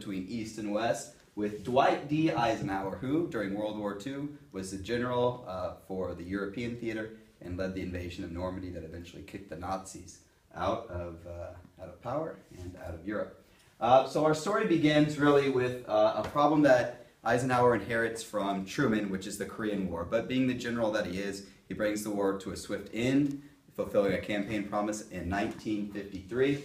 between East and West with Dwight D. Eisenhower, who, during World War II, was the general for the European theater and led the invasion of Normandy that eventually kicked the Nazis out of power and out of Europe. So our story begins really with a problem that Eisenhower inherits from Truman, which is the Korean War. But being the general that he is, he brings the war to a swift end, fulfilling a campaign promise in 1953.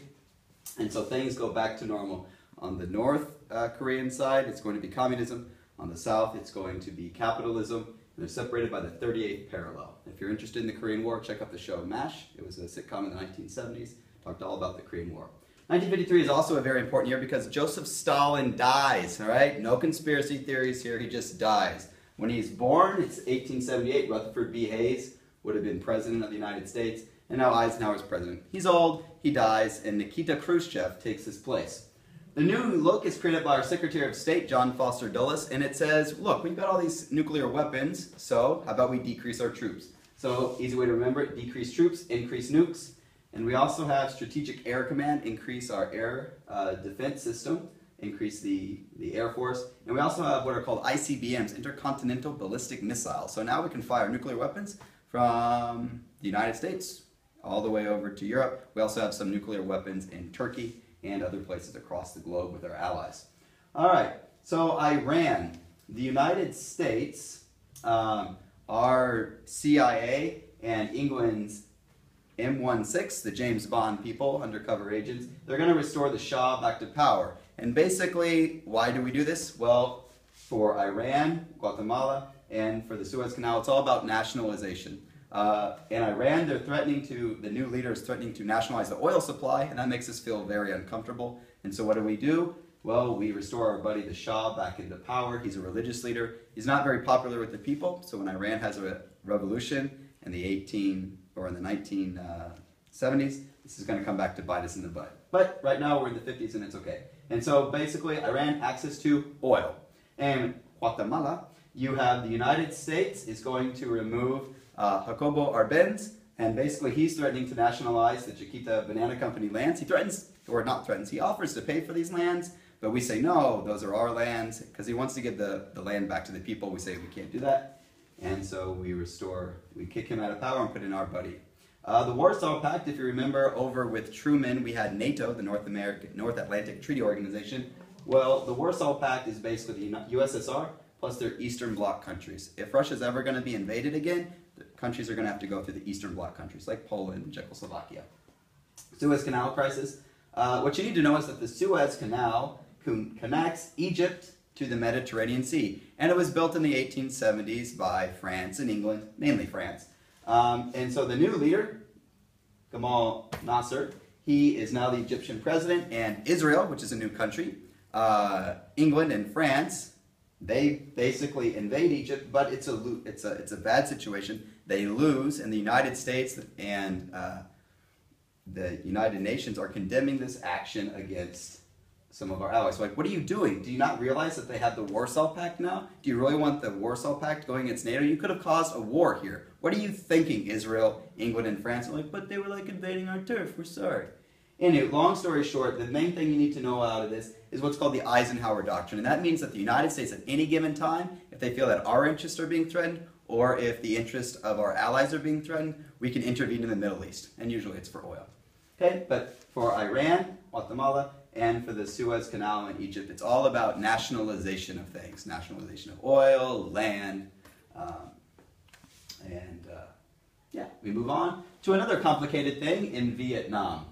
And so things go back to normal. On the North Korean side, it's going to be communism. On the South, it's going to be capitalism. And they're separated by the 38th parallel. If you're interested in the Korean War, check out the show MASH. It was a sitcom in the 1970s. Talked all about the Korean War. 1953 is also a very important year because Joseph Stalin dies, all right? No conspiracy theories here, he just dies. When he's born, it's 1878. Rutherford B. Hayes would have been president of the United States, and now Eisenhower's president. He's old, he dies, and Nikita Khrushchev takes his place. The new look is created by our Secretary of State, John Foster Dulles, and it says, look, we've got all these nuclear weapons, so how about we decrease our troops? So, easy way to remember it, decrease troops, increase nukes. And we also have Strategic Air Command, increase our air defense system, increase the Air Force. And we also have what are called ICBMs, Intercontinental Ballistic Missiles. So now we can fire nuclear weapons from the United States all the way over to Europe. We also have some nuclear weapons in Turkey and other places across the globe with our allies. All right, so Iran, the United States, our CIA and England's M16, the James Bond people, undercover agents, they're going to restore the Shah back to power. And basically, why do we do this? Well, for Iran, Guatemala, and for the Suez Canal, it's all about nationalization. In Iran, the new leader is threatening to nationalize the oil supply, and that makes us feel very uncomfortable. And so what do? Well, we restore our buddy the Shah back into power. He's a religious leader. He's not very popular with the people, so when Iran has a revolution in the 1970s, this is going to come back to bite us in the butt. But right now we're in the 50s and it's okay. And so basically Iran access to oil. And Guatemala, you have the United States is going to remove Jacobo Arbenz, and basically he's threatening to nationalize the Chiquita Banana Company lands. He threatens, or not threatens, he offers to pay for these lands, but we say no, those are our lands, because he wants to give the land back to the people. We say we can't do that. And so we kick him out of power and put in our buddy. The Warsaw Pact, if you remember, over with Truman, we had NATO, the North Atlantic Treaty Organization. Well, the Warsaw Pact is basically the USSR plus their Eastern Bloc countries. If Russia's ever going to be invaded again, the countries are going to have to go through the Eastern Bloc countries, like Poland and Czechoslovakia. Suez Canal crisis. What you need to know is that the Suez Canal connects Egypt to the Mediterranean Sea. And it was built in the 1870s by France and England, mainly France. And so the new leader, Gamal Nasser, he is now the Egyptian president, and Israel, which is a new country, England and France, they basically invade Egypt, but it's a bad situation. They lose, and the United States and the United Nations are condemning this action against some of our allies. So like, what are you doing? Do you not realize that they have the Warsaw Pact now? Do you really want the Warsaw Pact going against NATO? You could have caused a war here. What are you thinking, Israel, England, and France? I'm like, but they were like invading our turf. We're sorry. Anyway, long story short, the main thing you need to know out of this is what's called the Eisenhower Doctrine. And that means that the United States at any given time, if they feel that our interests are being threatened, or if the interests of our allies are being threatened, we can intervene in the Middle East. And usually it's for oil. Okay, but for Iran, Guatemala, and for the Suez Canal in Egypt, it's all about nationalization of things. Nationalization of oil, land, yeah, we move on to another complicated thing in Vietnam.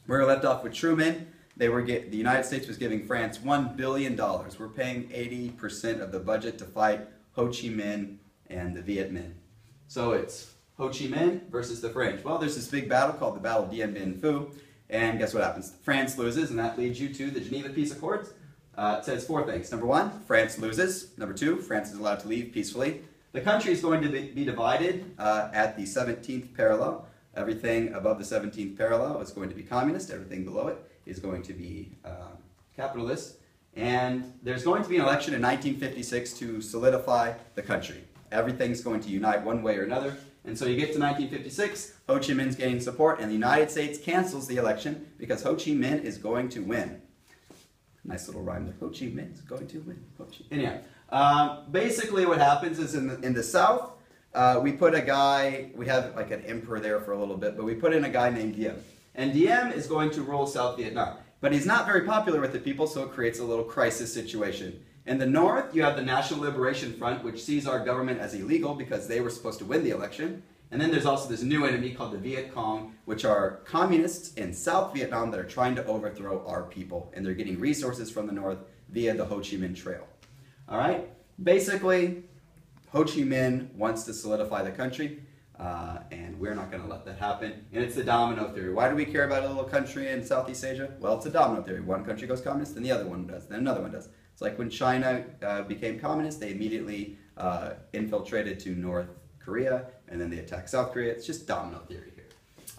We're left off with Truman. The United States was giving France $1 billion. We're paying 80% of the budget to fight Ho Chi Minh and the Viet Minh. So it's Ho Chi Minh versus the French. Well, there's this big battle called the Battle of Dien Bien Phu. And guess what happens? France loses, and that leads you to the Geneva Peace Accords. It says 4 things. Number 1, France loses. Number 2, France is allowed to leave peacefully. The country is going to be divided at the 17th parallel. Everything above the 17th parallel is going to be communist. Everything below it is going to be capitalist. And there's going to be an election in 1956 to solidify the country. Everything's going to unite one way or another. And so you get to 1956, Ho Chi Minh's gaining support, and the United States cancels the election because Ho Chi Minh is going to win. Nice little rhyme there. Ho Chi Minh is going to win. Ho Chi. Anyhow, basically what happens is in the South, we put a guy, we have like an emperor there for a little bit, but we put in a guy named Diem. And Diem is going to rule South Vietnam. But he's not very popular with the people, so it creates a little crisis situation. In the North, you have the National Liberation Front, which sees our government as illegal because they were supposed to win the election. And then there's also this new enemy called the Viet Cong, which are communists in South Vietnam that are trying to overthrow our people. And they're getting resources from the North via the Ho Chi Minh Trail. All right? Basically, Ho Chi Minh wants to solidify the country, and we're not going to let that happen. And it's the domino theory. Why do we care about a little country in Southeast Asia? Well, it's a domino theory. One country goes communist, then the other one does, then another one does. It's like when China became communist, they immediately infiltrated to North Korea, and then they attacked South Korea. It's just domino theory here.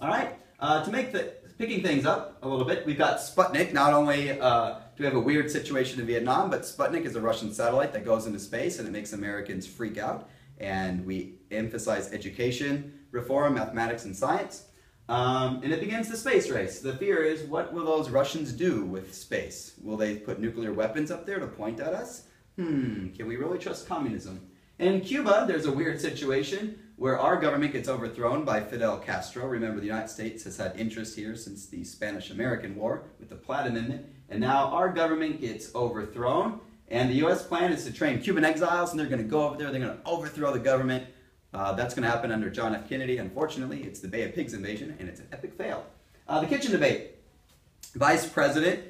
All right, to make picking things up a little bit, we've got Sputnik. Not only do we have a weird situation in Vietnam, but Sputnik is a Russian satellite that goes into space, and it makes Americans freak out. And we emphasize education, reform, mathematics, and science. And it begins the space race. The fear is, what will those Russians do with space? Will they put nuclear weapons up there to point at us? Can we really trust communism? In Cuba, there's a weird situation where our government gets overthrown by Fidel Castro. Remember, the United States has had interest here since the Spanish-American War with the Platt Amendment. And now our government gets overthrown. And the U.S. plan is to train Cuban exiles, and they're going to go over there, they're going to overthrow the government. That's going to happen under John F. Kennedy. Unfortunately, it's the Bay of Pigs invasion, and it's an epic fail. The kitchen debate. Vice President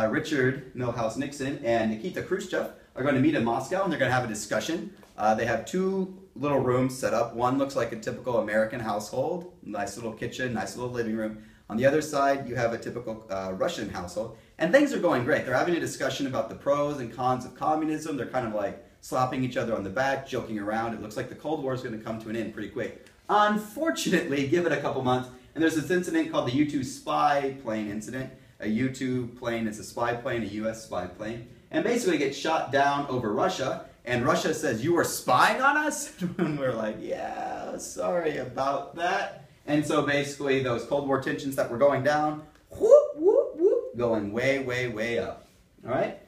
Richard Milhouse Nixon and Nikita Khrushchev are going to meet in Moscow, and they're going to have a discussion. They have two little rooms set up. One looks like a typical American household, nice little kitchen, nice little living room. On the other side, you have a typical Russian household. And things are going great. They're having a discussion about the pros and cons of communism. They're kind of like slapping each other on the back, joking around. It looks like the Cold War is going to come to an end pretty quick. Unfortunately, give it a couple months, and there's this incident called the U-2 spy plane incident. A U-2 plane is a spy plane, a U.S. spy plane, and basically gets shot down over Russia. And Russia says, "You were spying on us?" And we're like, "Yeah, sorry about that." And so basically those Cold War tensions that were going down, whoop, whoop, whoop, going way, way, way up. All right?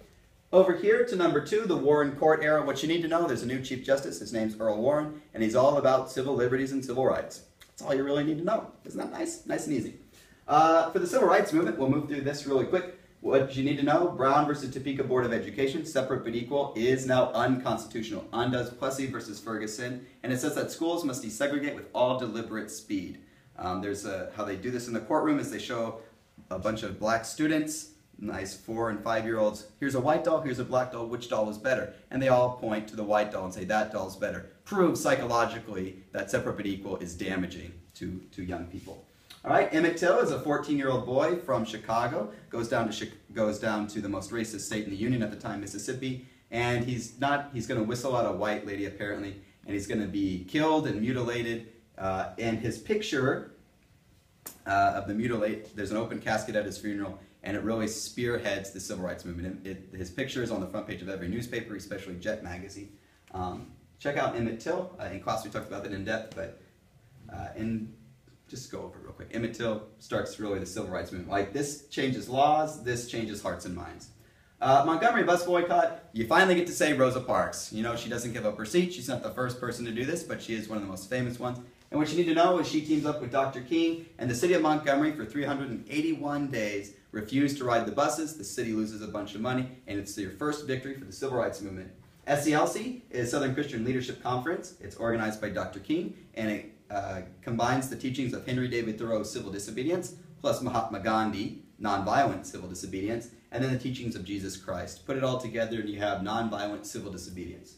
Over here to number 2, the Warren Court era. What you need to know, there's a new Chief Justice. His name's Earl Warren, and he's all about civil liberties and civil rights. That's all you really need to know. Isn't that nice? Nice and easy. For the civil rights movement, we'll move through this really quick. What you need to know, Brown versus Topeka Board of Education, separate but equal, is now unconstitutional. Undoes Plessy versus Ferguson, and it says that schools must desegregate with all deliberate speed. How they do this in the courtroom is they show a bunch of black students, nice 4- and 5-year-olds. Here's a white doll, here's a black doll, which doll is better? And they all point to the white doll and say, that doll's better. Proves psychologically that separate but equal is damaging to young people. All right, Emmett Till is a 14-year-old boy from Chicago, goes down to the most racist state in the Union at the time, Mississippi, and he's going to whistle at a white lady apparently, and he's going to be killed and mutilated. And his picture of the mutilate, there's an open casket at his funeral, and it really spearheads the civil rights movement. His picture is on the front page of every newspaper, especially Jet magazine. Check out Emmett Till. In class we talked about that in depth, but just go over it real quick. Emmett Till starts really the civil rights movement. Like, this changes laws, this changes hearts and minds. Montgomery bus boycott, you finally get to say Rosa Parks. You know, she doesn't give up her seat. She's not the first person to do this, but she is one of the most famous ones. And what you need to know is she teams up with Dr. King, and the city of Montgomery for 381 days refused to ride the buses. The city loses a bunch of money, and it's their first victory for the civil rights movement. SCLC is Southern Christian Leadership Conference. It's organized by Dr. King, and it combines the teachings of Henry David Thoreau's civil disobedience, plus Mahatma Gandhi, nonviolent civil disobedience, and then the teachings of Jesus Christ. Put it all together and you have nonviolent civil disobedience.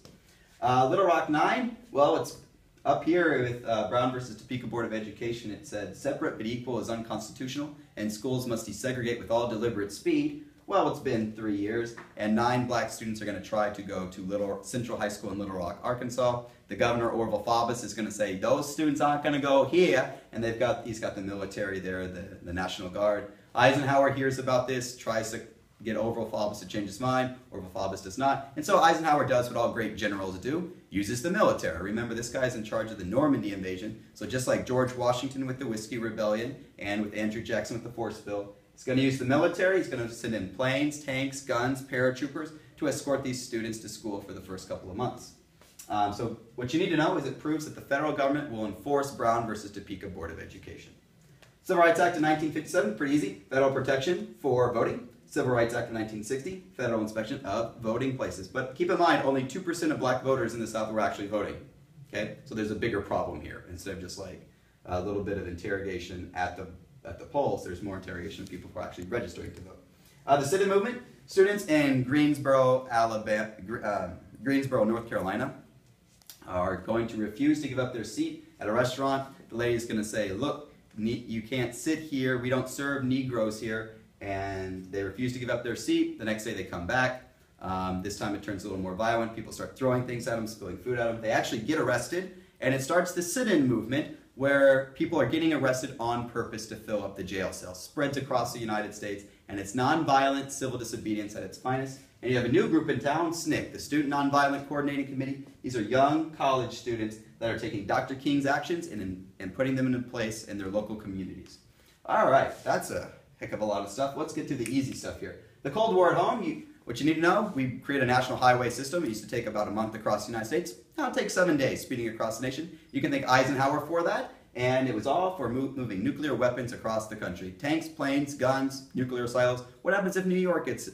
Little Rock 9, well, it's up here with Brown versus Topeka Board of Education. It said, separate but equal is unconstitutional, and schools must desegregate with all deliberate speed. Well, it's been 3 years, and 9 black students are going to try to go to Central High School in Little Rock, Arkansas. The governor, Orville Faubus, is going to say, those students aren't going to go here, and he's got the military there, the National Guard. Eisenhower hears about this, tries to get Orville Faubus to change his mind. Orville Faubus does not. And so Eisenhower does what all great generals do, uses the military. Remember, this guy's in charge of the Normandy invasion. So just like George Washington with the Whiskey Rebellion and with Andrew Jackson with the Force Bill, He's going to use the military. He's going to send in planes, tanks, guns, paratroopers to escort these students to school for the first couple of months. So what you need to know is it proves that the federal government will enforce Brown versus Topeka Board of Education. Civil Rights Act of 1957, pretty easy. Federal protection for voting. Civil Rights Act of 1960, federal inspection of voting places. But keep in mind, only 2% of black voters in the South were actually voting. Okay? So there's a bigger problem here. Instead of just like a little bit of interrogation at the polls, there's more interrogation of people who are actually registering to vote. The sit-in movement, students in Greensboro, North Carolina, are going to refuse to give up their seat at a restaurant. The lady's going to say, look, you can't sit here. We don't serve Negroes here. And they refuse to give up their seat. The next day they come back. This time it turns a little more violent. People start throwing things at them, spilling food at them. They actually get arrested. And it starts the sit-in movement where people are getting arrested on purpose to fill up the jail cells. Spreads across the United States. And it's nonviolent civil disobedience at its finest. And you have a new group in town, SNCC, the Student Nonviolent Coordinating Committee. These are young college students that are taking Dr. King's actions and putting them into place in their local communities. All right, that's a heck of a lot of stuff. Let's get to the easy stuff here. The Cold War at home, what you need to know, we created a national highway system. It used to take about a month across the United States. Now it takes 7 days speeding across the nation. You can thank Eisenhower for that. And it was all for moving nuclear weapons across the country. Tanks, planes, guns, nuclear silos. What happens if New York gets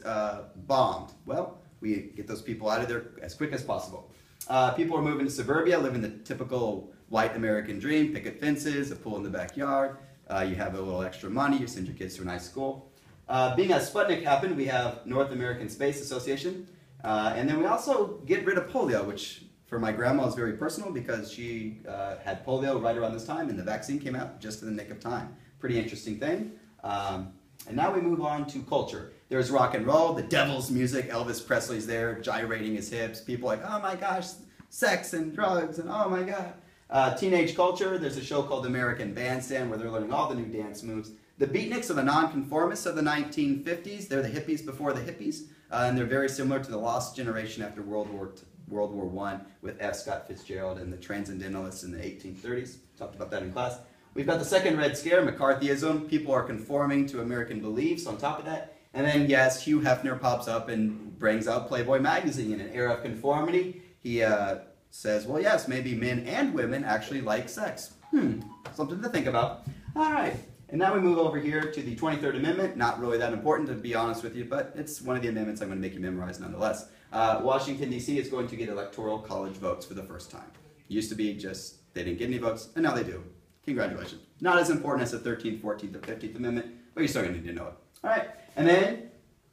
bombed? Well, we get those people out of there as quick as possible. People are moving to suburbia, living the typical white American dream, picket fences, a pool in the backyard. You have a little extra money, you send your kids to a nice school. Being as Sputnik happened, we have North American Space Association. And then we also get rid of polio, which for my grandma is very personal because she had polio right around this time and the vaccine came out just in the nick of time. Pretty interesting thing. And now we move on to culture. There's rock and roll, the devil's music, Elvis Presley's there gyrating his hips. People like, oh my gosh, sex and drugs and oh my god. Teenage culture, there's a show called American Bandstand where they're learning all the new dance moves. The beatniks are the nonconformists of the 1950s. They're the hippies before the hippies. And they're very similar to the lost generation after World War I with F. Scott Fitzgerald and the Transcendentalists in the 1830s. Talked about that in class. We've got the second Red Scare, McCarthyism. People are conforming to American beliefs on top of that. And then, yes, Hugh Hefner pops up and brings out Playboy magazine in an era of conformity. He says, well, yes, maybe men and women actually like sex. Something to think about. All right. And now we move over here to the 23rd Amendment. Not really that important, to be honest with you, but it's one of the amendments I'm going to make you memorize nonetheless. Washington, D.C. is going to get electoral college votes for the first time. Used to be just they didn't get any votes, and now they do. Congratulations. Not as important as the 13th, 14th, or 15th Amendment, but you're still going to need to know it. All right. And then,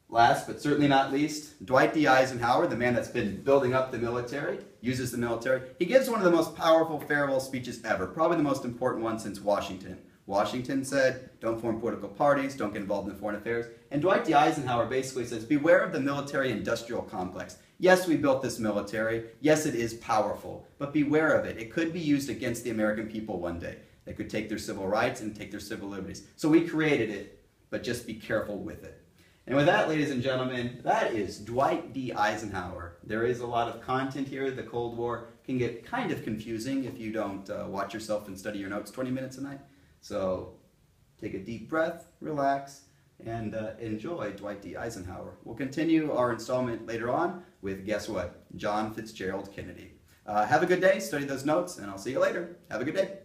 last but certainly not least, Dwight D. Eisenhower, the man that's been building up the military, uses the military. He gives one of the most powerful farewell speeches ever, probably the most important one since Washington. Washington said, don't form political parties, don't get involved in foreign affairs. And Dwight D. Eisenhower basically says, beware of the military-industrial complex. Yes, we built this military. Yes, it is powerful. But beware of it. It could be used against the American people one day. They could take their civil rights and take their civil liberties. So we created it, but just be careful with it. And with that, ladies and gentlemen, that is Dwight D. Eisenhower. There is a lot of content here. The Cold War can get kind of confusing if you don't watch yourself and study your notes 20 minutes a night. So take a deep breath, relax, and enjoy Dwight D. Eisenhower. We'll continue our installment later on with, guess what, John Fitzgerald Kennedy. Have a good day, study those notes, and I'll see you later. Have a good day.